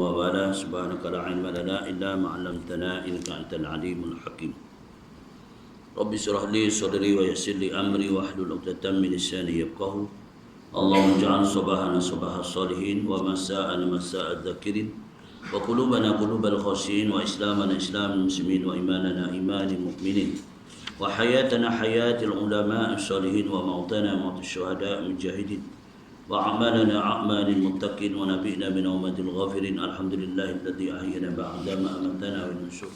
والاه سبحانك لا علم لنا إلا ما علمتنا إنك أنت العليم الحكيم رب اشرح لي صدري ويسر لي أمري واحلل عقدة من لساني يفقهوا اللهم اجعل صباحنا صباح الصالحين ومساءنا مساء الذاكرين وقلوبنا قلوب الخاشعين وإسلامنا إسلام المسلمين وإيماننا إيمان المؤمنين وحياتنا حياة العلماء الصالحين وموتنا موت الشهداء المجاهدين وأعمالنا أعمال المتقين ونبينا من أمة الغافرين الحمد لله الذي أحيانا بعدما أماتنا والنشور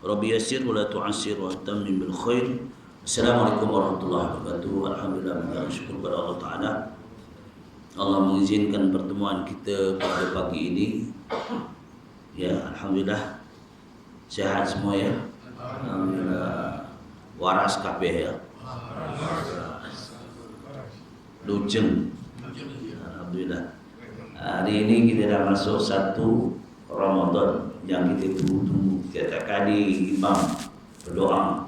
ربي يسر ولا تعسر وأتمم بالخير. Assalamualaikum warahmatullahi wabarakatuh. Alhamdulillah, kita bersyukur kepada Allah Ta'ala. Allah mengizinkan pertemuan kita pada pagi ini. Ya, Alhamdulillah sehat semua ya. Alhamdulillah waras kabeh ya. Lujeng. Alhamdulillah. Hari ini kita dah masuk satu Ramadan yang kita tunggu-tunggu. Setiap kali imam berdoa,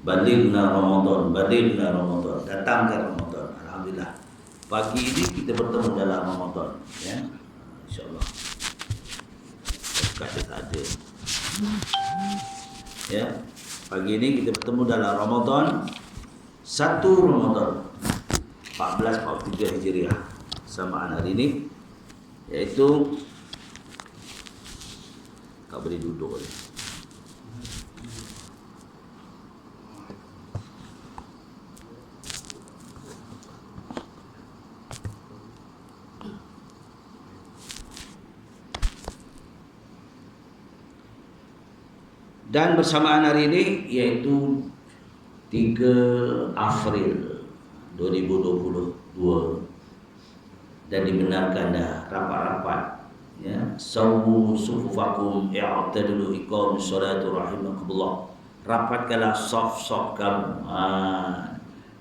Balighna Ramadan, balighna Ramadan, datangkan Ramadan. Alhamdulillah. Pagi ini kita bertemu dalam Ramadan, ya. Insya-Allah. Kata tak ada. Ya. Pagi ini kita bertemu dalam Ramadan, satu Ramadan 1443 Hijriah. Samaan hari ini yaitu tak boleh duduk ni. Dan bersamaan hari ini yaitu 3 April 2022 dan dibenarkan dah rapat-rapat ya, sawu sufufakum i'tadilu iqamus salatu rahimakumullah, rapatkanlah saf-saf kamu.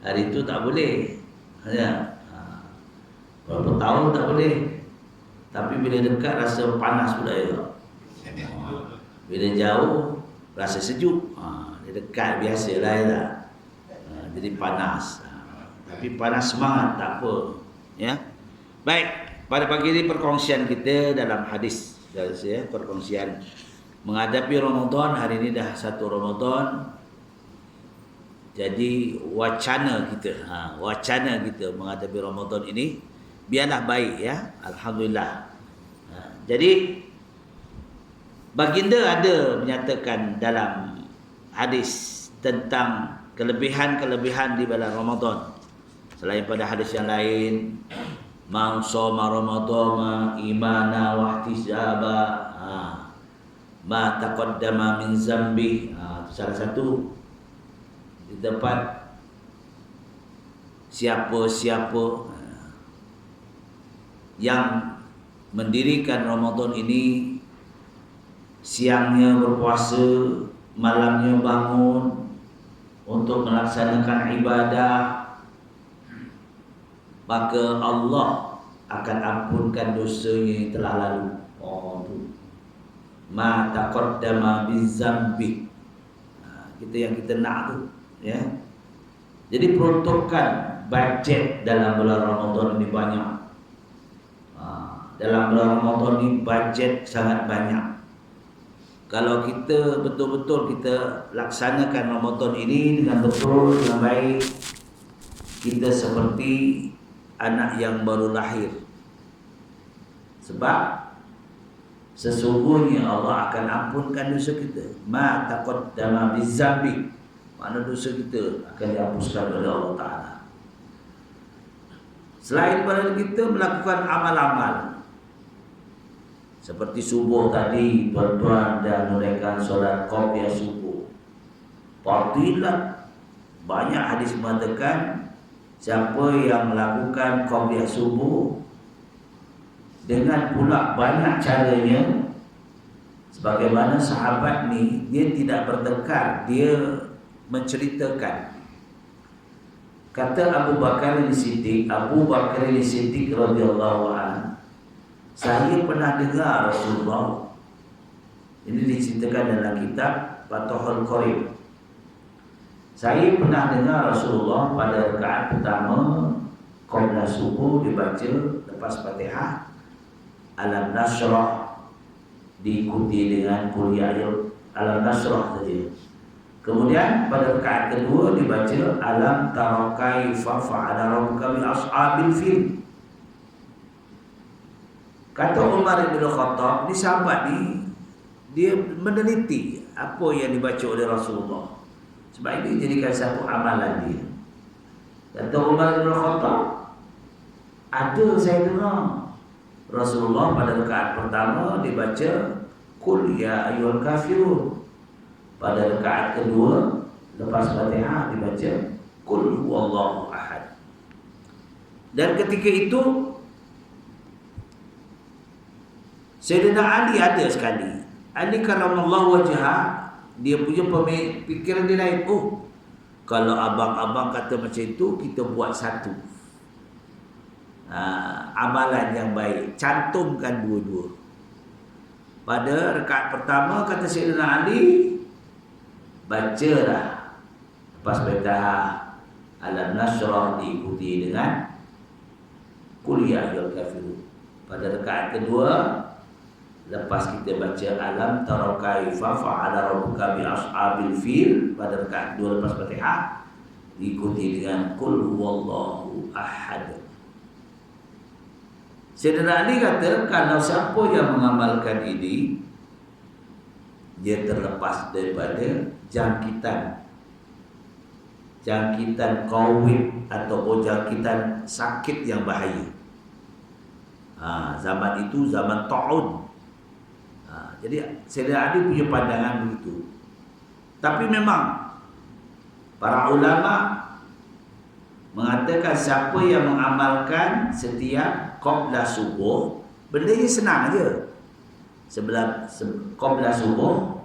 Hari itu tak boleh ya. Berapa tahun tak boleh, tapi bila dekat rasa panas pula ya. Bila jauh rasa sejuk. Dia dekat biasalah ya tak. Jadi panas. Tapi panas semangat tak apa ya. Baik, pada pagi ini perkongsian kita dalam hadis ya, perkongsian menghadapi Ramadan. Hari ini dah satu Ramadan. Jadi wacana kita menghadapi Ramadan ini biarlah baik ya. Alhamdulillah. Jadi baginda ada menyatakan dalam hadis tentang kelebihan-kelebihan di bulan Ramadan. Selain pada hadis yang lain, man shoma ramadhana imana wa ihtisaba ma taqaddama min zambi. Salah satu di tempat siapa-siapa yang mendirikan Ramadan ini, siangnya berpuasa, malamnya bangun untuk melaksanakan ibadah, maka Allah akan ampunkan dosanya yang telah lalu. Tu ma taqaddama bizambi. Kita yang kita nak tu ya. Jadi peruntukan budget dalam bulan Ramadan ini banyak. Dalam bulan Ramadan ini budget sangat banyak. Kalau kita betul-betul kita laksanakan Ramadan ini dengan betul, dengan baik, kita seperti anak yang baru lahir. Sebab sesungguhnya Allah akan ampunkan dosa kita. Ma taqaddama bizambi. Mana dosa kita akan dihapuskan oleh Allah Ta'ala. Selain pada kita melakukan amal-amal seperti subuh tadi, tuan-tuan dan menunaikan solat qobliyah subuh. Fadilat, banyak hadis mengatakan siapa yang melakukan qobliyah subuh dengan pula banyak caranya, sebagaimana sahabat ni dia tidak bertekad, dia menceritakan. Kata Abu Bakar As-Siddiq radhiyallahu anhu, saya pernah dengar Rasulullah, ini diceritakan dalam kitab Fathul Qorib, saya pernah dengar Rasulullah pada rakaat pertama qabla subuh dibaca lepas Fatihah Alam Nashrah diikuti dengan qul ya alam nasrah saja. Kemudian pada rakaat kedua dibaca alam tara kaifa fa'ala rabbuka bi ashabil fil. Kata Umar bin Khattab, ni sahabat ni dia meneliti apa yang dibaca oleh Rasulullah. Sebab ini jadikan satu amalan dia. Kata Umar bin Khattab, ada saya dengar Rasulullah pada rakaat pertama dibaca qul ya ayyuhal kafirun. Pada rakaat kedua lepas Fatihah dibaca qul huwallahu ahad. Dan ketika itu Sayyidina Ali ada sekali. Ali karamallahu wajhah, dia punya pemikiran dia lain. Oh, kalau abang-abang kata macam itu, kita buat satu amalan yang baik, cantumkan dua-dua. Pada rakaat pertama kata Sayyidina Ali, bacalah lepas Fatihah alam nasrah diikuti dengan qul ya ayyuhal kafirun. Pada rakaat kedua lepas kita baca alam tara kaifa fa'ala rabbuka bi ashabil fil, pada rakaat kedua lepas Fatihah diikuti dengan qul huwallahu ahad. Sayyidina Ali kata kalau siapa yang mengamalkan ini, dia terlepas daripada jangkitan COVID atau jangkitan sakit yang bahaya. Zaman itu zaman ta'un. Jadi Sayyidina Ali punya pandangan begitu. Tapi memang para ulama mengatakan siapa yang mengamalkan setiap qabla subuh, benda ini senang aja. Sebelum qabla subuh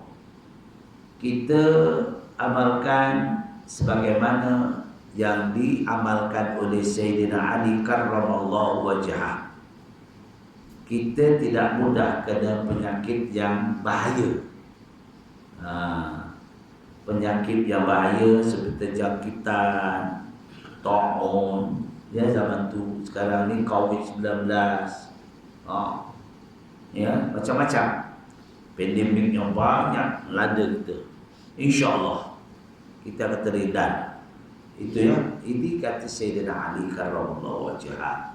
kita amalkan sebagaimana yang diamalkan oleh Sayyidina Ali karramallahu wajhah. Kita tidak mudah kena penyakit yang bahaya. Penyakit yang bahaya seperti jangkitan, ta'un, ya zaman tu. Sekarang ni COVID-19. Ya, macam-macam. Pandemik yang banyak melanda kita. InsyaAllah kita akan terhindar. Itu ya. Ini kata Sayyidina Ali karramallahu wajhah.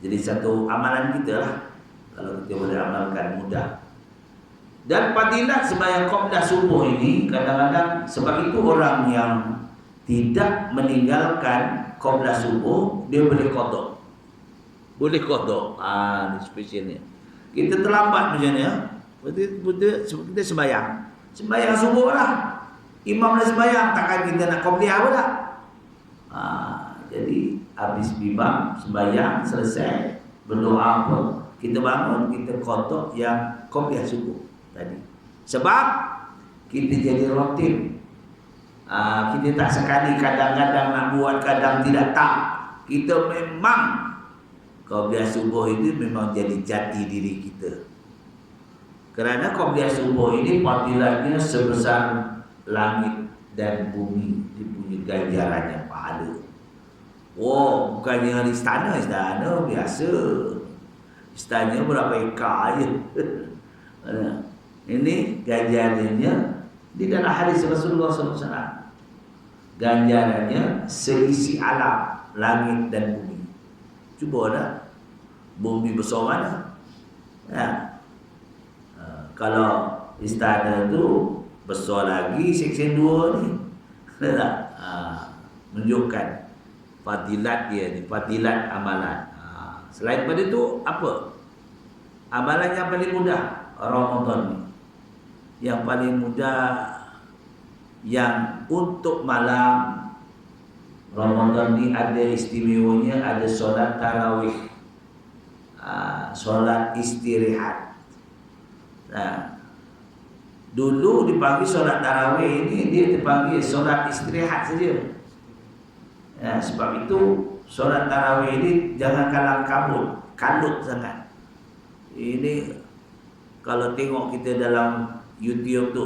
Jadi satu amalan kita lah, kalau kita boleh amalkan mudah. Dan fadilat sembahyang qabla subuh ini kadang-kadang, sebab itu orang yang tidak meninggalkan qabla subuh dia boleh qada. Boleh qada. Ini spesialnya. Kita terlambat macam ni ya. Kita sembahyang subuh lah. Imam dah sembahyang, takkan kita nak qabliyah apa tak? Jadi habis imam sembahyang selesai, berdoa apa, kita bangun, kita qada yang qabliyah subuh tadi. Sebab kita jadi rutin. Kita tak sekali, kadang-kadang nak buat, kadang tidak tak. Kita memang qabliyah subuh ini memang jadi jati diri kita. Kerana qabliyah subuh ini fadilatnya sebesar langit dan bumi, dipunya ganjarannya, pahala. Oh, bukan yang istana biasa. Istana berapa ekar je. Ini ganjarannya di dalam hadis Rasulullah SAW. Ganjarannya seisi alam, langit dan bumi. Cuba dah, bumi besar mana? Kalau istana tu besar lagi, seksyen 2 ni. Menunjukkan fadilat dia ni, fadilat amalan. Selain daripada itu, apa? Amalan yang paling mudah Ramadan ni. Yang paling mudah, yang untuk malam Ramadan ni ada istimewanya, ada solat tarawih, solat istirahat. Dulu dipanggil solat tarawih ini, dia dipanggil solat istirahat saja. Sebab itu solat tarawih ini jangan kalut sangat. Ini kalau tengok kita dalam YouTube tu,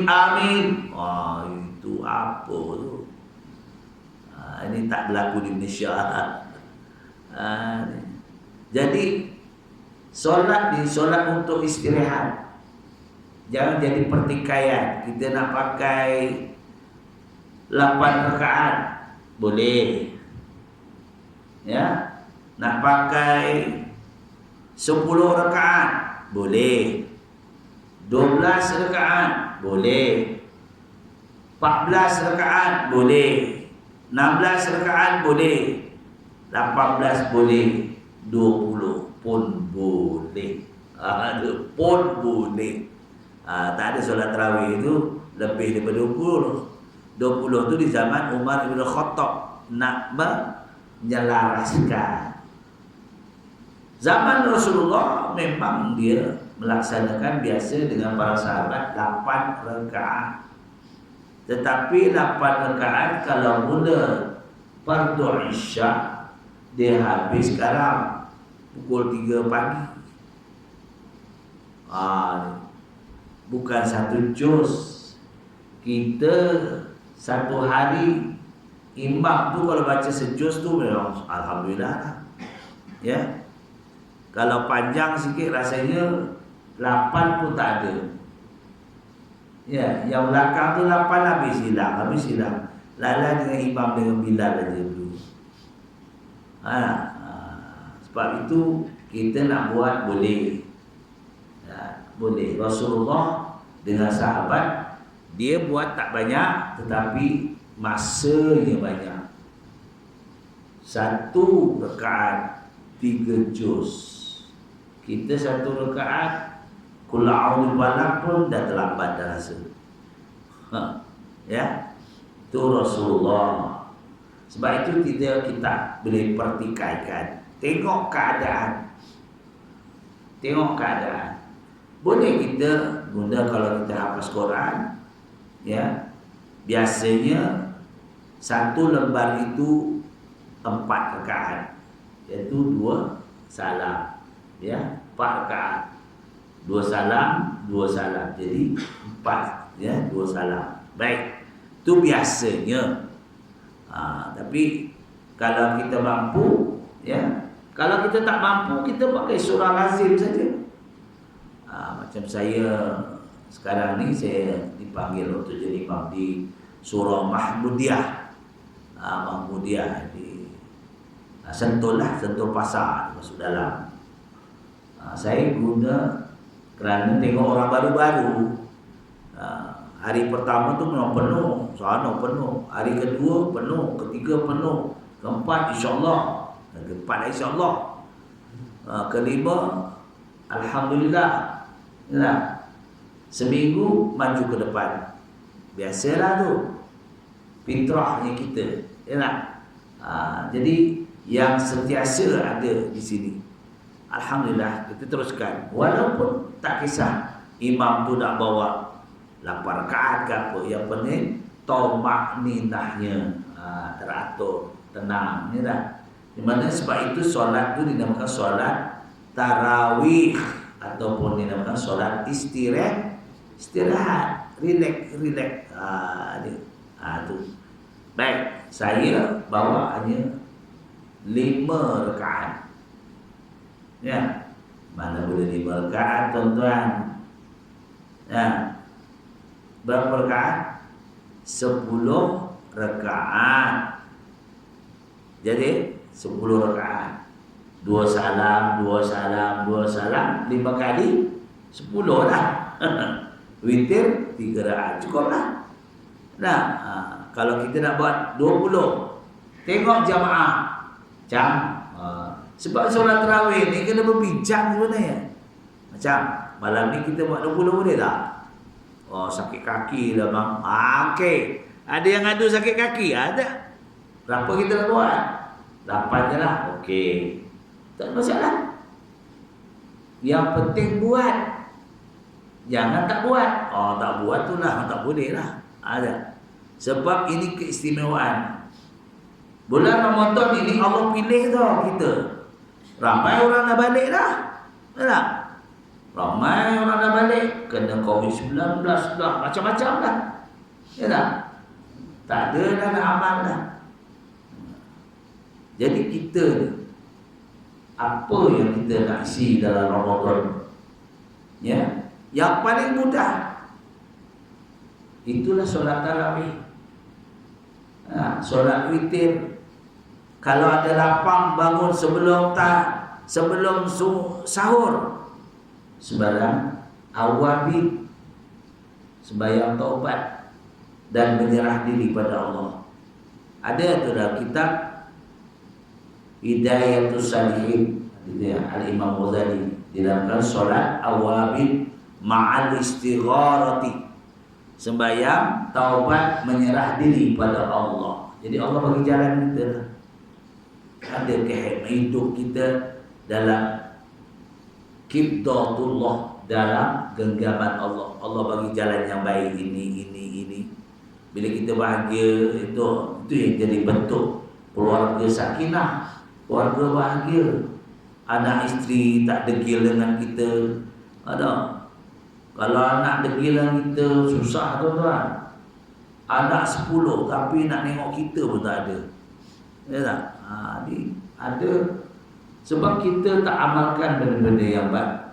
amin. Itu apa tu? Ini tak berlaku di Malaysia. Jadi solat ni solat untuk istirahat. Jangan jadi pertikaian. Kita nak pakai 8 rakaat boleh. Ya. Nak pakai 10 rakaat boleh. 12 rakaat boleh. 14 rakaat boleh. 16 rakaat boleh. 18 boleh. 20 pun boleh. Pun boleh. Tak ada solat tarawih itu lebih daripada 20. 20 tu di zaman Umar bin Khattab nak menyelaraskan. Zaman Rasulullah memang dia melaksanakan biasa dengan para sahabat 8 rakaat. Tetapi 8 rakaat kalau mula fardu Isya dia habis sekarang pukul 3 pagi. Bukan satu juz. Kita satu hari imam tu kalau baca sejuz tu memang alhamdulillah lah. Ya. Kalau panjang sikit rasanya 8 pun tak ada. Ya, yang belakang tu 8 habis hilang. Lala dengan imam dengan Bilal aja dulu. Sebab itu kita nak buat boleh. Boleh. Rasulullah dengan sahabat dia buat tak banyak tetapi masanya banyak. 1 rakaat 3 juz. Kita 1 rakaat Qul a'udzu falaq pun dah terlambat dah rasa. Ya. Itu Rasulullah. Sebab itu kita boleh pertikaikan. Tengok keadaan. Boleh kita guna kalau kita hafaz Quran, ya. Biasanya 1 lembar itu 4 rakaat, iaitu 2 salam, ya. 4 rakaat, 2 salam, 2 salam. Jadi 4, ya, 2 salam. Baik. Itu biasanya. Tapi kalau kita mampu, ya. Kalau kita tak mampu, kita pakai surah lazim saja. Macam saya sekarang ni saya dipanggil untuk jadi imam di surah Mahmudiyah. Mahmudiyah di Sentul Pasar masuk dalam. Saya guna kerana tengok orang baru-baru. Hari pertama tu memang penuh, sana penuh. Hari kedua penuh, ketiga penuh, keempat insya-Allah, keempat insya-Allah. Kelima alhamdulillah. Nah, seminggu maju ke depan. Biasalah tu. Fitrahnya kita. Ya. Jadi yang sentiasa ada di sini. Alhamdulillah kita teruskan. Walaupun tak kisah imam tu nak bawa 8 rakaat ke apa, yang penting tamakninahnya teratur, tenang, ya dah. Di mana sebab itu solat tu dinamakan solat tarawih ataupun dinamakan solat istirahat, relax. Tu. Baik, saya bawa hanya 5 rakaat. Ya. Mana boleh 5 rakaat, tuan-tuan? Ya. Berapa rakaat? 10 rakaat. Jadi 10 rakaat. 2 salam, 5 kali 10 lah. Witir 3 rakaat cukup lah. Nah, kalau kita nak buat 20, tengok jamaah jam. Sebab solat tarawih ni kena berbincang sebenarnya. Macam malam ni kita buat 20 boleh tak? Sakit kaki lah bang. Okey. Ada yang ada sakit kaki? Ada. Berapa kita nak buat? 8 je lah. Okey. Tak ada masalah. Yang penting buat. Jangan tak buat. Tak buat tu lah. Tak boleh lah. Ada. Sebab ini keistimewaan. Bulan Ramadan ini Allah pilih tau kita. Ramai orang dah balik dah. Tak? Ramai orang dah balik. Kena COVID-19 dah. Macam-macam dah. Ya tak? Tak ada dah nak amal dah. Jadi kita apa yang kita nak isi dalam Ramadan, ya, yang paling mudah itulah solat tarawih, solat witir. Kalau ada lapang bangun sebelum sahur, sembarang awabid, sembahyang taubat dan menyerah diri pada Allah. Ada tu dalam kitab Hidayatus Salihin, Al-Imam Ghazali, dinamakan solat awabid ma'al istigharati, sembahyang taubat menyerah diri pada Allah. Jadi Allah bagi jalan kita. Ada kehikmah hidup kita dalam qibdatullah, dalam genggaman Allah. Allah bagi jalan yang baik ini. Bila kita bahagia, itu yang jadi bentuk keluarga sakinah, keluarga bahagia. Anak isteri tak degil dengan kita. Ada. Kalau anak degil dengan kita, susah tuan-tuan. Anak 10 tapi nak tengok kita pun tak ada. Ya tak? Ada. Sebab kita tak amalkan benda-benda yang baik.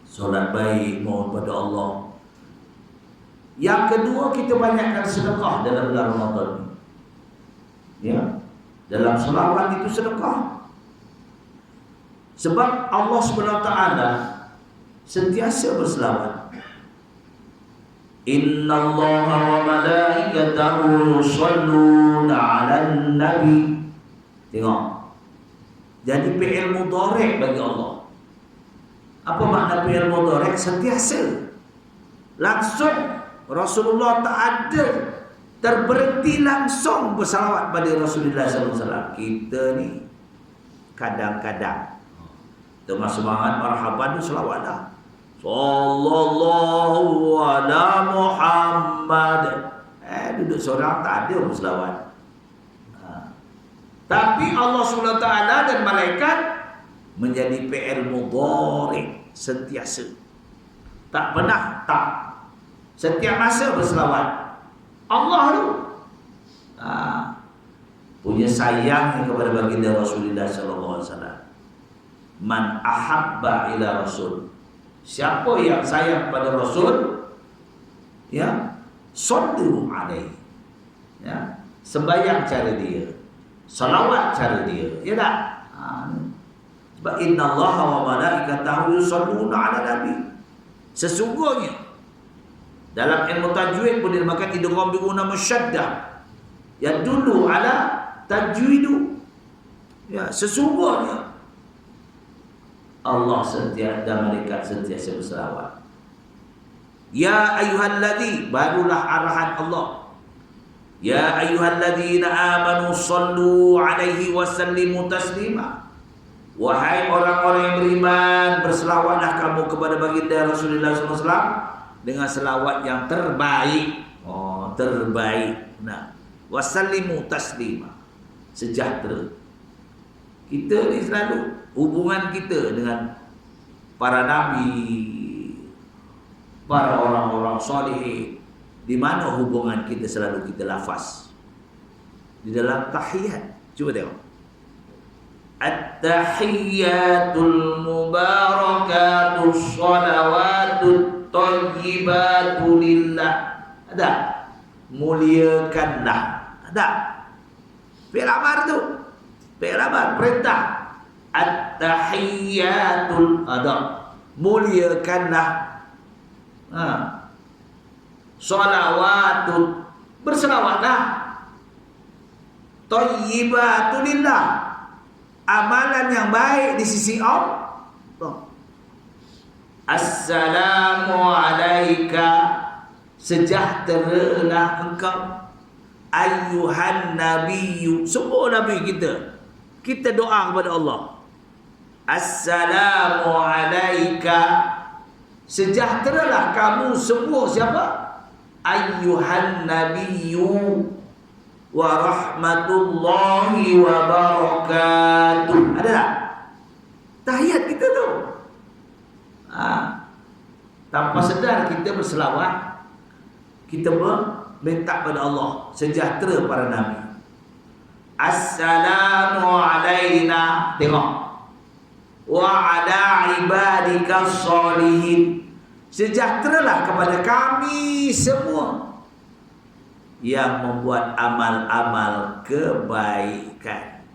Solat baik, mohon pada Allah. Yang kedua, kita banyakkan sedekah dalam bulan Ramadan. Ya. Dalam selawat itu sedekah. Sebab Allah SWT sentiasa berselawat. Inna Allaha wa malaikatahu yusalluna 'alan nabi. Tengok. Jadi fi'il mudhari' bagi Allah. Apa makna fi'il mudhari'? Sentiasa. Langsung Rasulullah tak ada terberhenti langsung bersalawat pada Rasulullah SAW. Kita ni kadang-kadang tengah semangat marhaban tu selawat dah. Sallallahu ala Muhammad. Duduk seorang tak ada pun selawat. Tapi Allah SWT dan malaikat menjadi fi'il mudhari' sentiasa. Tak pernah tak. Setiap masa berselawat. Allah tu punya sayang kepada baginda Rasulullah sallallahu alaihi wasallam. Man ahabba ila rasul. Siapa yang sayang pada Rasul, ya, sallu alaihi. Ya, sembahyang cara dia, salawat cara dia. Ya tak? Sebab inna Allaha wa malaikatahu yusalluna 'ala nabi. Sesungguhnya dalam ilmu tajwid pun dinamakan idgham bi guna musyaddah. Ya dulu ala tajwidu. Ya, sesungguhnya Allah sentiasa dan malaikat sentiasa berselawat. Ya ayyuhalladzi, barulah arahan Allah. Ya ayyuhalladzina amanu sallu alaihi wa sallimu taslima. Wahai orang-orang yang beriman, berselawatlah kamu kepada baginda Rasulullah SAW dengan selawat yang terbaik. Terbaik. Nah, wasallimu taslima, sejahtera. Kita ni selalu hubungan kita dengan para nabi, para orang-orang soleh, di mana hubungan kita selalu kita lafaz di dalam tahiyat. Cuba tengok. At-tahiyyatul mubarakatus shalawatut thayyibatu lillah. Ada? Muliakanlah. Ada? Fi'il amar tu. Fi'il amar, perintah. At-tahiyyatul, ada. Muliakanlah. Shalawatut, berselawatlah. Thayyibatu lillah, amalan yang baik di sisi Allah. Assalamu alaika, sejahteralah engkau. Ayyuhan nabiyyu, semua nabi kita doa kepada Allah. Assalamu alaika, sejahteralah kamu semua. Siapa? Ayyuhan nabiyyu wa rahmatullahi wa barakatuh. Ada tak? Tahiyat kita tu. Tanpa sedar kita berselawat, kita minta pada Allah sejahtera para nabi. Assalamu alaina. Tengok, wa ala ibadika sholihin. Sejahteralah kepada kami semua yang membuat amal-amal kebaikan,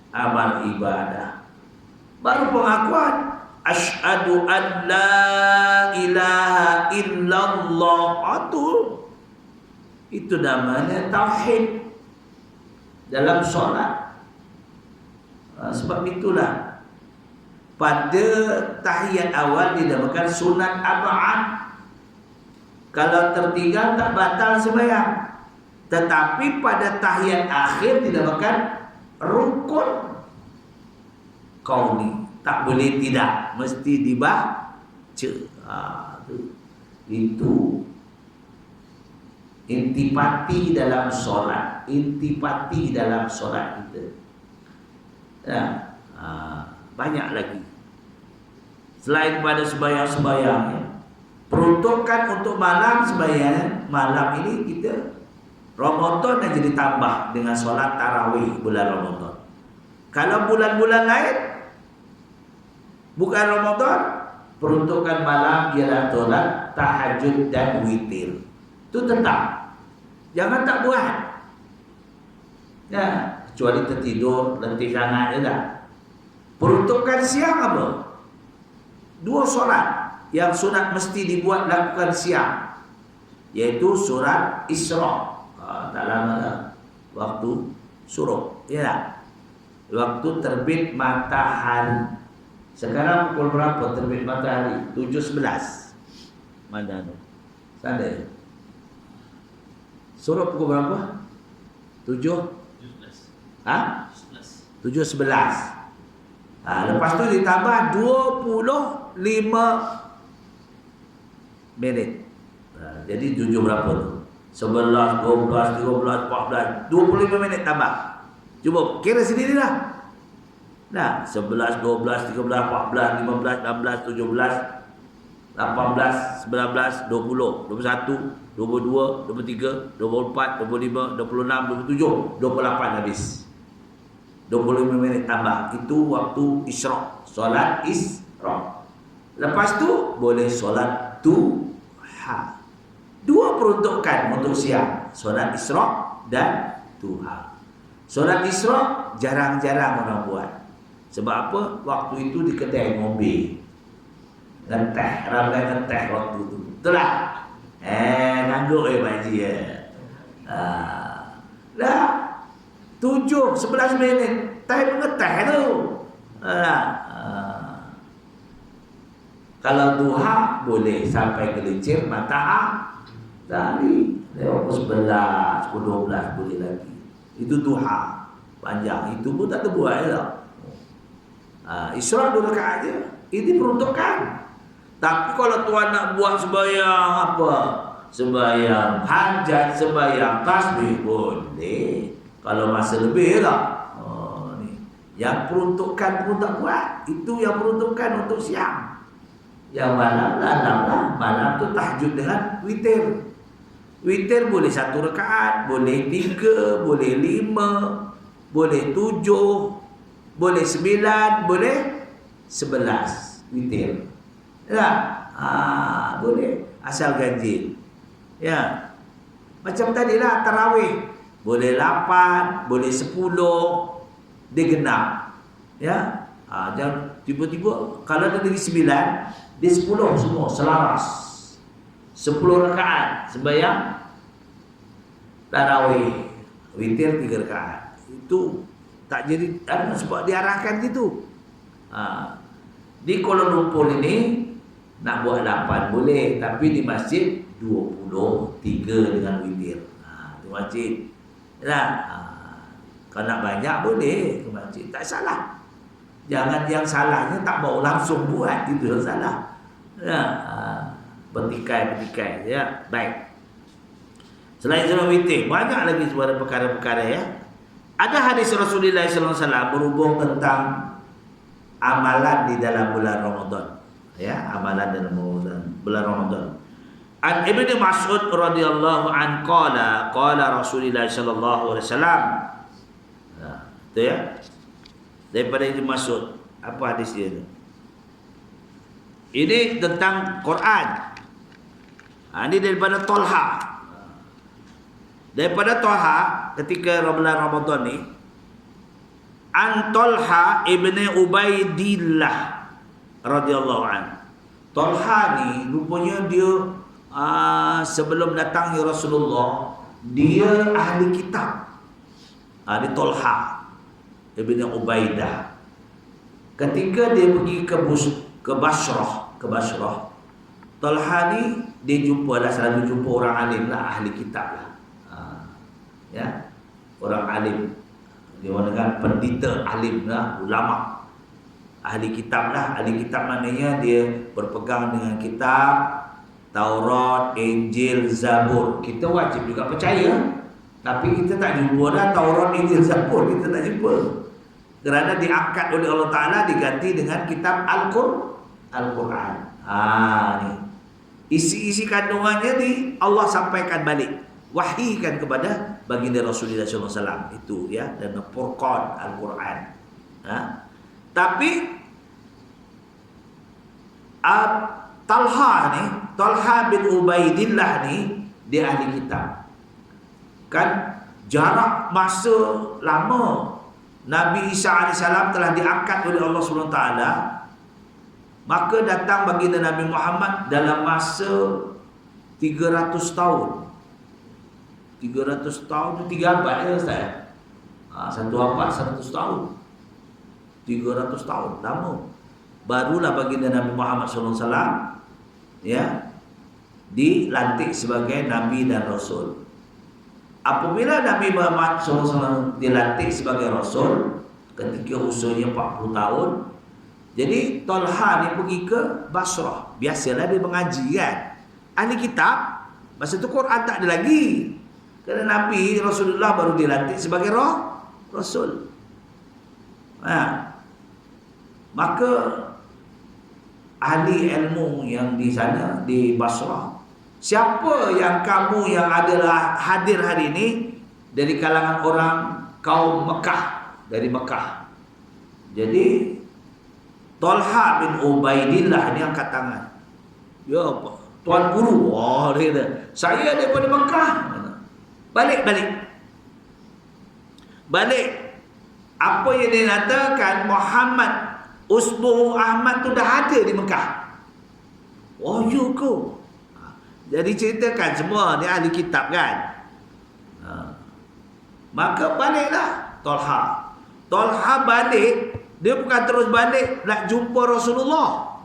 amal ibadah. Baru pengakuan asyhadu an la ilaha illallah. Itu namanya tauhid dalam solat. Sebab itulah pada tahiyat awal dinamakan sunat ab'ad. Kalau tertinggal tak batal sembahyang. Tetapi pada tahiyat akhir dinamakan rukun qauli. Tak boleh tidak, mesti dibaca. Itu intipati dalam solat. Intipati dalam solat kita. Banyak lagi. Selain pada sembahyang-sembahyang, ya, peruntukan untuk malam sembahyang malam ini kita Ramadan aja ditambah dengan solat tarawih bulan Ramadan. Kalau bulan-bulan lain bukan Ramadan, peruntukan malam ialah solat tahajud dan witir. Itu tetap. Jangan tak buat. Ya, kecuali tertidur, letih sangat je dah. Peruntukan siang apa? 2 solat yang sunat mesti dibuat lakukan siang, yaitu surat Isra. Tak lama dah. Waktu suruh, ya. Waktu terbit matahari. Sekarang pukul berapa terbit matahari? 7.11. Mana tu? Sana ya? Suruh pukul berapa? 7.11. 7.11. Lepas tu ditambah 25 minit. Jadi 7 berapa tu? 11, 12, 13, 14, 25 minit tambah. Cuba kira sendirilah. Nah, 11, 12, 13, 14, 15, 16, 17, 18, 19, 20, 21, 22, 23, 24, 25, 26, 27, 28 habis. 25 minit tambah. Itu waktu Isra. Solat Isra. Lepas tu boleh solat duha. 2 peruntukan untuk siang. Solat Isra dan duha. Solat Isra jarang-jarang orang buat. Sebab apa? Waktu itu di kedai ngombe. Ngeteh. Ramai ngeteh waktu tu. Betul tak? Ngangguk Pak Haji ya. Dah 7-11 minit time ngeteh tu. Kalau duha boleh sampai gelincir matahari. Lewat 11, 12 boleh lagi. Itu duha panjang. Itu pun tak terbuat ya. Isra 2 rakaat aja. Ini peruntukan. Tapi kalau tuan nak buat sembahyang apa? Sembahyang hajat, sembahyang tasbih boleh. Kalau masa lebih lah. Ni. Yang peruntukan pun tak buat. Itu yang peruntukan untuk siang. Yang malam lah. Malam tu tahajud dengan witir. Witir boleh 1 rakaat, boleh 3, boleh 5, boleh 7, boleh 9, boleh 11 witir. Ya, boleh asal ganjil. Ya. Macam tadilah tarawih. Boleh 8, boleh 10, dia genap. Ya. Jangan tiba-tiba kalau ada lagi 9, dia 10 semua selaras. 10 rakaat sembahyang tarawih, witir 3 rakaat. Itu tak jadi sebab diarahkan gitu. Di Kuala Lumpur ini nak buat 8 boleh, tapi di masjid 23 dengan witir. Itu masjid. Nah, kalau nak banyak boleh ke masjid, tak salah. Jangan yang salahnya tak mau langsung buat, itu yang salah. Bertikai-bertikai ya. Baik. Selain solat witir, banyak lagi sebenarnya perkara-perkara ya. Ada hadis Rasulullah SAW berhubung tentang amalan di dalam bulan Ramadan. Ya, amalan dalam bulan Ramadan. An Ibnu Mas'ud radhiyallahu an qala Rasulullah sallallahu alaihi wasallam. Itu ya. Daripada Ibnu Mas'ud Apa hadis dia tu? Ini tentang Quran. Ini daripada Talha. Daripada Talha ketika bulan Ramadan ni, an Talha ibni Ubaidillah radhiyallahu an. Talha ni rupanya dia sebelum datang Rasulullah, dia ahli kitab. Dia Talha ibni Ubaidah. Ketika dia pergi ke Basrah, Talha ni dia selalu jumpa orang alim lah, ahli kitab lah. Ya, orang alim, dia dengan pendeta alim lah, ulama, ahli kitab lah. Ahli kitab maknanya dia berpegang dengan kitab Taurat, Injil, Zabur. Kita wajib juga percaya, tapi kita tak jumpa dah Taurat, Injil, Zabur, kita tak jumpa. Kerana diangkat oleh Allah Ta'ala, diganti dengan kitab Al-Quran. Ni isi-isi kandungannya ni Allah sampaikan balik, wahyikan kepada baginda Rasulullah SAW itu, ya, dan Furqan Al-Quran. Tapi Talha bin Ubaidillah ni dia ahli kitab. Kan jarak masa lama Nabi Isa AS telah diangkat oleh Allah SWT, maka datang baginda Nabi Muhammad dalam masa 300 tahun. 300 tahun tu 3 abad ya Ustaz. Satu abad 100 tahun. 300 tahun lama. Barulah baginda Nabi Muhammad SAW, ya, dilantik sebagai Nabi dan Rasul. Apabila Nabi Muhammad SAW dilantik sebagai Rasul ketika usianya 40 tahun, jadi Talha ni pergi ke Basrah. Biasalah dia mengaji kan, ahli kitab. Masa tu Quran tak ada lagi, kerana Nabi Rasulullah baru dilantik sebagai Rasul. Maka ahli ilmu yang di sana di Basrah, siapa yang kamu yang adalah hadir hari ini dari kalangan orang kaum Mekah, dari Mekah. Jadi Talha bin Ubaidillah ni angkat tangan. Ya apa? Tuan guru. Dia kata, saya daripada Mekah. Balik. Apa yang dia katakan, Muhammad Usbuh Ahmad tu dah ada di Mekah. Ya ke? Jadi ceritakan semua, dia ahli kitab kan. Maka baliklah Talha balik. Dia bukan terus balik nak jumpa Rasulullah.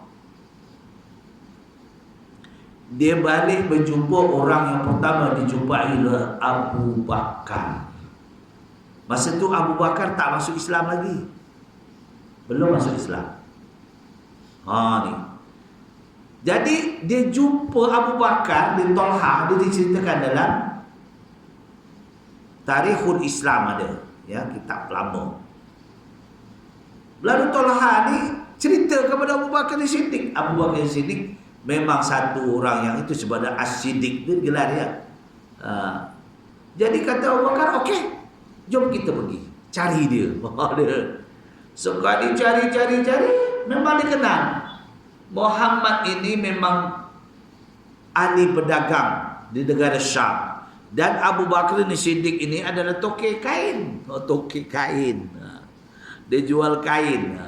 Dia balik berjumpa orang yang pertama dijumpai oleh Abu Bakar. Masa tu Abu Bakar tak masuk Islam lagi. Belum masuk Islam. Ni. Jadi dia jumpa Abu Bakar di Talha, dia diceritakan dalam Tarikhul Islam ada, ya, kitab lama. Lalu Talha ni cerita kepada Abu Bakar As-Siddiq. Abu Bakar As-Siddiq memang satu orang yang itu sebagai As-Siddiq tu gelar dia. Jadi kata Abu Bakar, okey, jom kita pergi cari dia. Sekali cari, memang dikenal. Muhammad ini memang ahli pedagang di negara Syam. Dan Abu Bakar As-Siddiq ini adalah tokek kain. Tokek kain. Dia jual kain.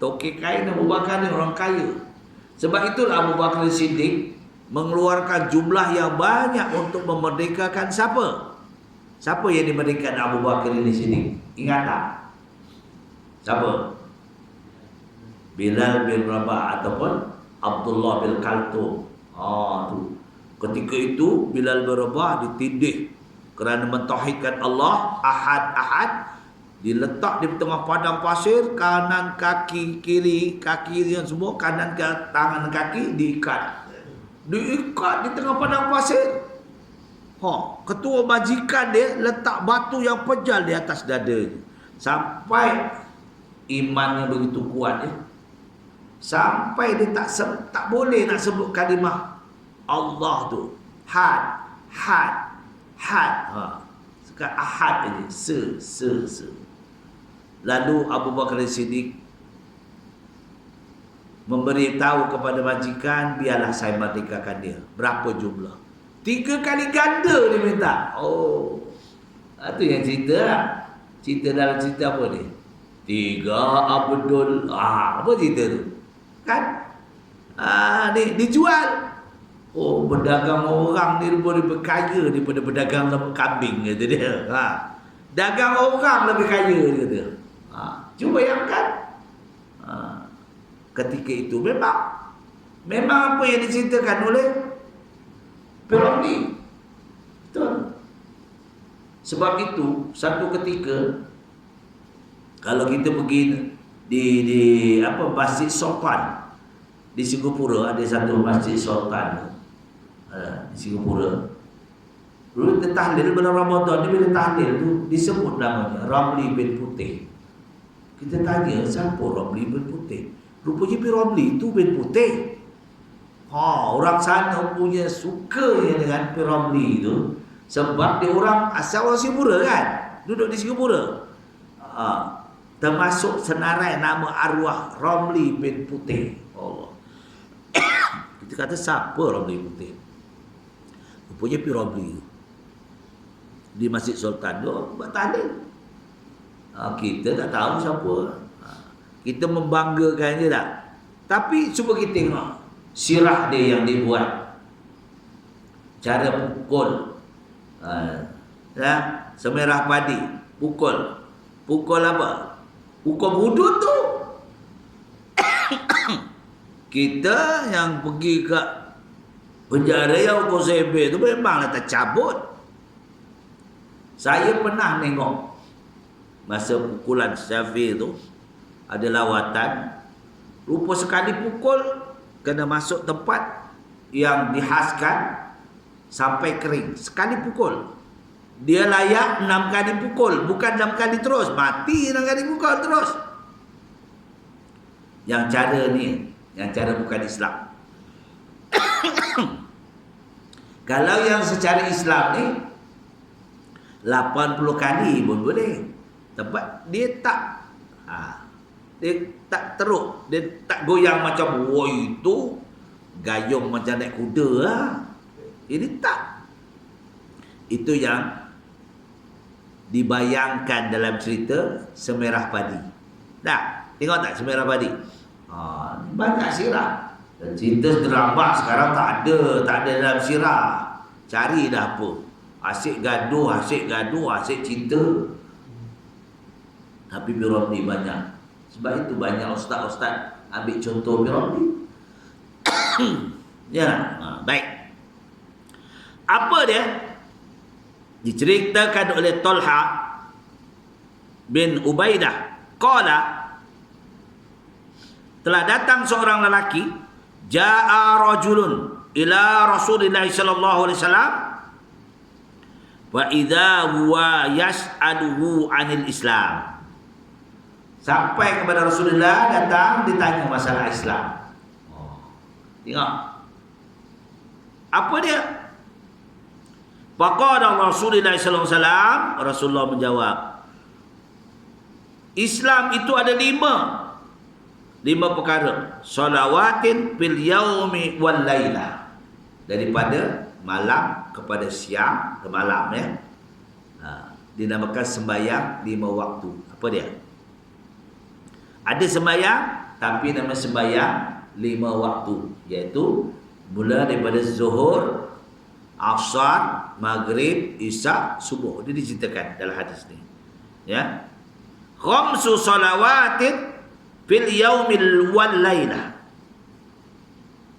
Tokek kain Abu Bakar ni orang kaya. Sebab itulah Abu Bakar As-Siddiq mengeluarkan jumlah yang banyak untuk memerdekakan siapa? Siapa yang dimerdekakan Abu Bakar As-Siddiq? Ingat tak? Siapa? Bilal bin Rabah ataupun Abdullah bin Kaltum. Tu. Ketika itu Bilal bin Rabah ditindih kerana mentauhidkan Allah Ahad. Diletak di tengah padang pasir, kanan kaki, kiri kaki yang semua, kanan ke tangan kaki diikat di tengah padang pasir. Ketua majikan dia letak batu yang pejal di atas dada, sampai imannya begitu kuat ya. Sampai dia tak boleh nak sebut kalimah Allah tu. Had. Sekarang ahad aja. Se. Lalu Abu Bakar As-Siddiq memberitahu kepada majikan, biarlah saya merdekakan dia. Berapa jumlah? 3 kali ganda dia minta. Oh, itu yang cerita lah. Cerita dalam cerita apa ni? 3 Abdul. Apa cerita tu? Kan? Ni dijual. Oh, berdagang orang ni lebih kaya daripada berdagang kambing, kata dia. Dagang orang lebih kaya, dia kata. Cuba bayangkan. Ketika itu memang apa yang diceritakan oleh P.Ramlee. Betul. Sebab itu satu ketika kalau kita pergi di Masjid Sultan di Singapura, ada satu Masjid Sultan di Singapura. Dulu kita tahlil bulan Ramadan ni, bila tahlil tu disebut namanya Ramlee bin Putih. Kita tanya, siapa Ramlee bin Putih? Rupanya P.Ramlee itu bin Putih. Orang sana punya sukanya dengan P.Ramlee itu sebab dia orang asal orang Singapura kan, duduk di Singapura. Termasuk senarai nama arwah Ramlee bin Putih. Allah. Kita kata siapa Ramlee Putih? Rupanya P.Ramlee di Masjid Sultan tu buat tahlil. Kita tak tahu siapa. Kita membanggakan je tak. Tapi cuba kita tengok sirah dia yang dibuat, cara pukul semerah padi, pukul apa? Pukul hudud tu. Kita yang pergi ke penjara yang hukum sebel tu memanglah tercabut. Saya pernah tengok masa pukulan Syafir tu, ada lawatan, rupa sekali pukul kena masuk tempat yang dihaskan sampai kering. Sekali pukul dia layak 6 kali pukul, bukan 6 kali terus, mati 6 kali pukul terus. Yang cara ni, yang cara bukan Islam. Kalau yang secara Islam ni 80 kali pun boleh. Tempat dia tak teruk, dia tak goyang macam woi itu gayung macam naik kuda lah. Ini tak. Itu yang dibayangkan dalam cerita semerah padi. Tak? Tengok tak semerah padi? Banyak sirah. Dan cerita drama sekarang tak ada dalam sirah. Cari dah apa? Asyik gaduh, asyik cinta. Tapi P.Ramlee banyak. Sebab itu banyak ustaz-ustaz ambil contoh P.Ramlee. Ya, baik. Apa dia? Diceritakan oleh Talha bin Ubaidah. Qala, telah datang seorang lelaki, jaa rajulun ila Rasulillah sallallahu alaihi wasallam wa idza huwa yas'aluhu 'anil Islam. Sampai kepada Rasulullah, datang ditanya masalah Islam. Tengok. Apa dia? Faqala Rasulullah sallallahu alaihi wasallam, Rasulullah menjawab, Islam itu ada 5 perkara. Salawatin fil yaumi wal laila. Daripada malam kepada siang ke malam, ya. Dinamakan sembahyang 5 waktu. Apa dia? Ada sembahyang, tapi nama sembahyang 5 waktu, iaitu mula daripada zuhur, asar, maghrib, isyak, subuh. Dia diceritakan dalam hadis ni. Ya. Khamsu salawatin fil yaumil wal lailah.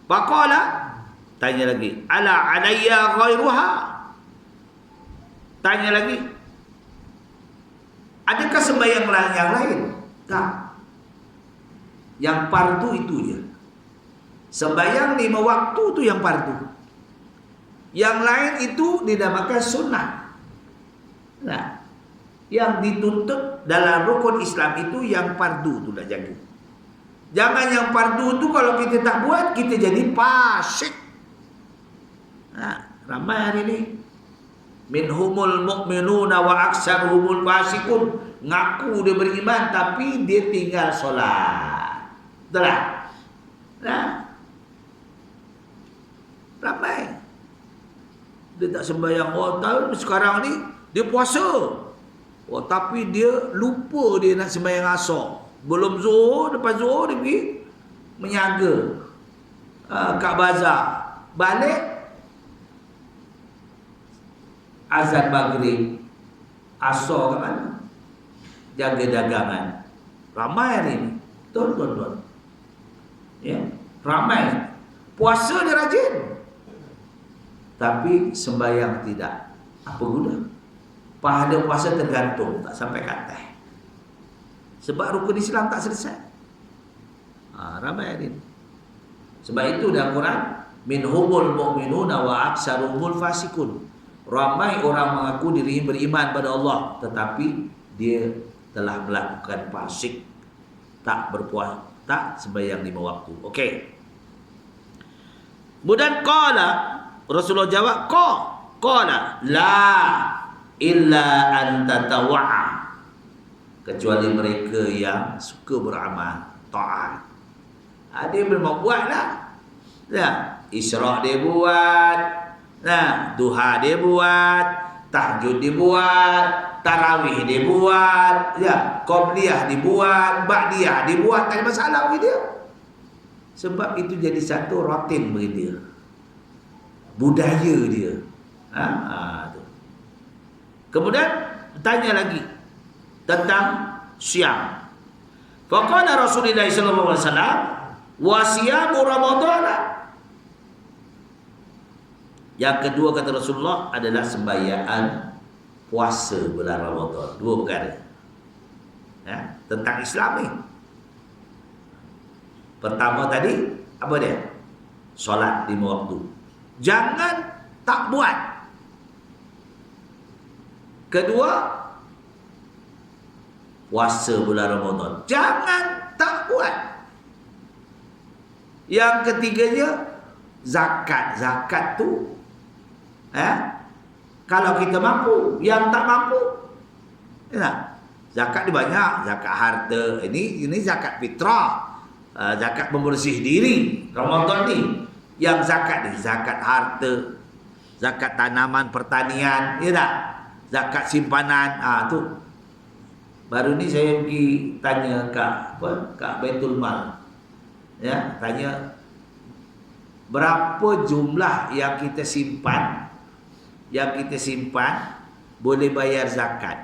Faqala, tanya lagi, ala alayya ghairuha? Tanya lagi, adakah sembahyang yang lain? Tak. Yang fardu itu je. Sembahyang 5 waktu tu yang fardu. Yang lain itu dinamakan sunnah. Nah, yang dituntut dalam rukun Islam itu yang fardu tu nak jaga. Jangan yang fardu tu kalau kita tak buat, kita jadi fasik. Ramai hari ni minhumul mu'minuna wa aksaruhumul fasikun. Ngaku dia beriman tapi dia tinggal solat. Betul tak? Nah, ramai. Dia tak sembahyang. Oh, tahu sekarang ni dia puasa. Oh, tapi dia lupa dia nak sembahyang asar. Belum zuhur, lepas zuhur dia pergi menyaga kat bazar. Balik azan maghrib, asar kat mana? Jaga dagangan. Ramai hari ni. Tuan-tuan. Ya, ramai. Puasa dia rajin. Tapi sembahyang tidak. Apa guna? Pahala puasa tergantung, tak sampai ke atas. Sebab rukun Islam tak selesai. Ramai hari ni. Sebab itu dalam Quran, minhumul mu'minuna wa aksarumul fasikun. Ramai orang mengaku diri beriman pada Allah, tetapi dia telah melakukan fasik, tak berpuasa, tak sembahyang 5 waktu. Okey. Kemudian Rasulullah jawab, qala la illa an tatawwa'a, kecuali mereka yang suka beramal taat. Dia memang buatlah. Ya, Isra' dia buat, duha dia buat, tahajud dia buat, tarawih dia buat, ya, qabliyah dia buat, ba'diyah dia buat, tak ada masalah bagi dia. Sebab itu jadi satu rutin bagi dia. Budaya dia. Tu. Kemudian tanya lagi tentang siam. Faqala Rasulullah sallallahu alaihi wasallam, wa siyamu Ramadan. Yang kedua kata Rasulullah adalah sembahyang puasa bulan Ramadan. Dua perkara. Tentang Islam ni. Pertama tadi apa dia? Solat 5 waktu. Jangan tak buat. Kedua, puasa bulan Ramadan. Jangan tak buat. Yang ketiganya, zakat. Zakat tu kalau kita mampu, yang tak mampu, zakat dia banyak. Zakat harta, ini zakat fitrah, zakat membersih diri Ramadan ni. Yang zakat ni, zakat harta, zakat tanaman pertanian, ya tak? Zakat simpanan, tu. Baru ni saya pergi tanya kat Baitul Mal. Ya, tanya berapa jumlah yang kita simpan boleh bayar zakat.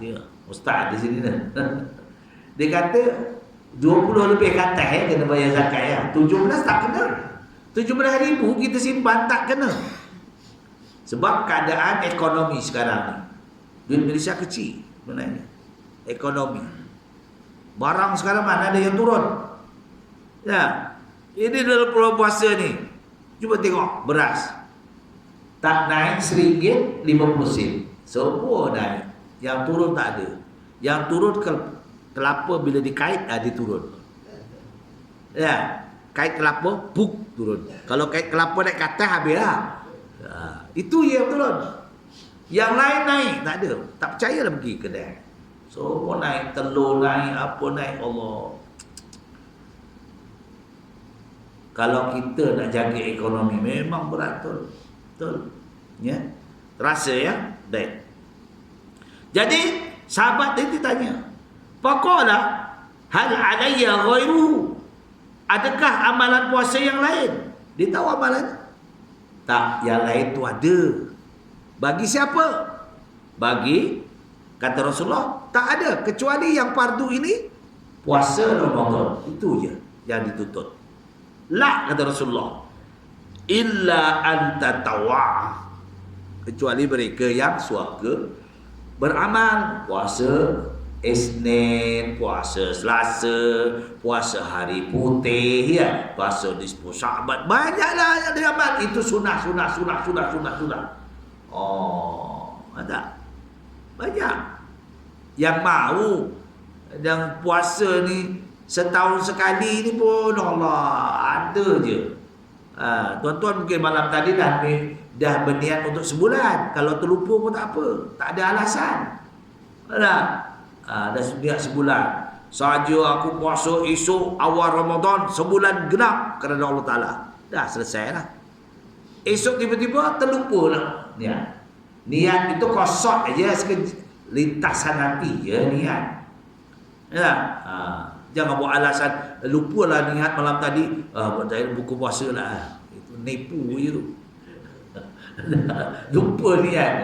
Dia ustaz di sini dah. Dia kata 20 lebih kata kena bayar zakat ya. 17 tak kena. 17,000 kita simpan tak kena. Sebab keadaan ekonomi sekarang ni. Duit Malaysia kecil sebenarnya. Ekonomi. Barang sekarang mana ada yang turun. Ya. Ini dalam bulan puasa ni. Cuba tengok beras. Tak naik RM1.50. Semua naik. Yang turun tak ada. Yang turun kelapa bila dikait, dia turun. Ya. Kait kelapa, turun. Kalau kait kelapa naik ke atas, habis lah. Itu yang turun. Yang lain naik, tak ada. Tak percaya lah pergi kedai. Semua naik, telur naik, apa naik, Allah. Kalau kita nak jaga ekonomi, memang berat betul. Betul. Ya. Terasa ya? Baik. Jadi, sahabat dia ditanya, faqala hal alayya ghairuhu? Adakah amalan puasa yang lain? Dia tahu amalan? Tak, yang lain tu ada. Bagi siapa? Bagi, kata Rasulullah, tak ada. Kecuali yang fardu ini, puasa Ramadan. Itu je yang dituntut. La, kata Rasulullah, illa anta tawa', kecuali mereka yang suka beramal. Puasa Isnin, puasa Selasa, puasa hari putih, ya, puasa nisfu Sya'ban, banyaklah yang diamal. Itu sunnah. Oh, ada banyak yang mau. Dan puasa ni setahun sekali ni pun Allah ada je. Tuan-tuan mungkin malam tadi dah berniat untuk sebulan. Kalau terlupa pun tak apa, tak ada alasan. Dah niat sebulan. Saja aku puasa esok awal Ramadan sebulan genap kerana Allah Ta'ala. Dah selesai lah. Esok tiba-tiba terlupa lah. Niat itu kosong aja, lintasan hati je niat. Ya. Jangan buat alasan lupalah niat malam tadi, buat saya buku puasa lah. Itu nipu je tu. Lupa niat.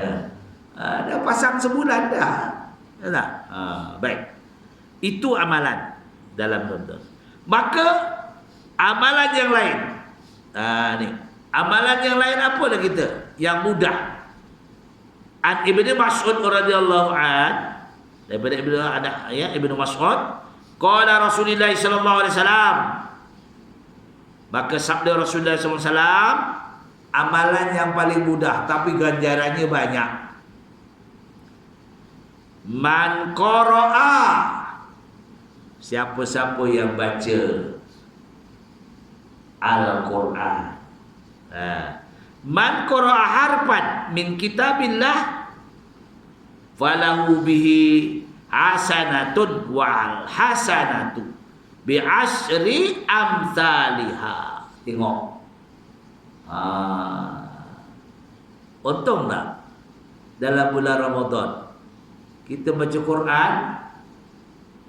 Dah pasang sebulan dah. Ya. Baik. Itu amalan dalam Ramadan. Maka amalan yang lain. Ni. Amalan yang lain apa dah kita? Yang mudah. An Ibnu Mas'ud radhiyallahu an, daripada Ibnu Mas'ud, qala Rasulullah sallallahu alaihi wasallam. Maka sabda Rasulullah sallallahu alaihi wasallam, amalan yang paling mudah tapi ganjarannya banyak. Man qara'a, siapa-siapa yang baca Al-Quran. Man qara'a harfan min kitabillah falahu bihi hasanatun wal hasanatu bi asyri amsalihha. Tengok. Untung tak dalam bulan Ramadan kita baca Quran,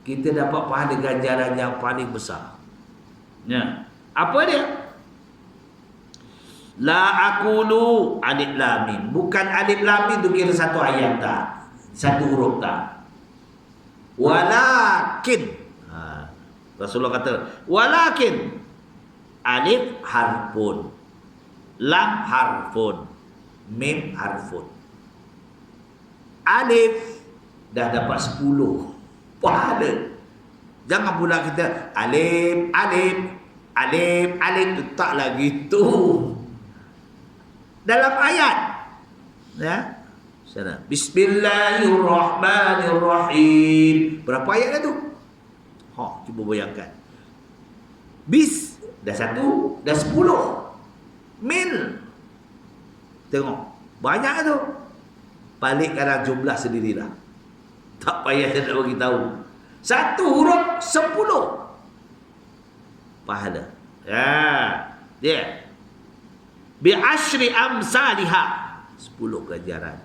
kita dapat pahala ganjaran yang paling besar. Ya. Apa dia? La aqulu alif lam mim. Bukan alif lam mim tu kira satu ayat tak, satu huruf tak. Walakin Rasulullah kata walakin alif harfun, lam harfun, mim harfun. Alif dah dapat 10 pahala. Jangan pula kita alif alif alif alif, tak lagi tu. Dalam ayat, ya, sana. Bismillahirrahmanirrahim. Berapa ayat dah tu? Cuba bayangkan. Bis dah 1, dah 10. Mil. Tengok, banyak tu. Balikkan jumlah sendirilah. Tak payah saya nak bagi tahu. Satu huruf 10 pahala. Ya. Dia bi asyri amsalihha, 10 ganjaran.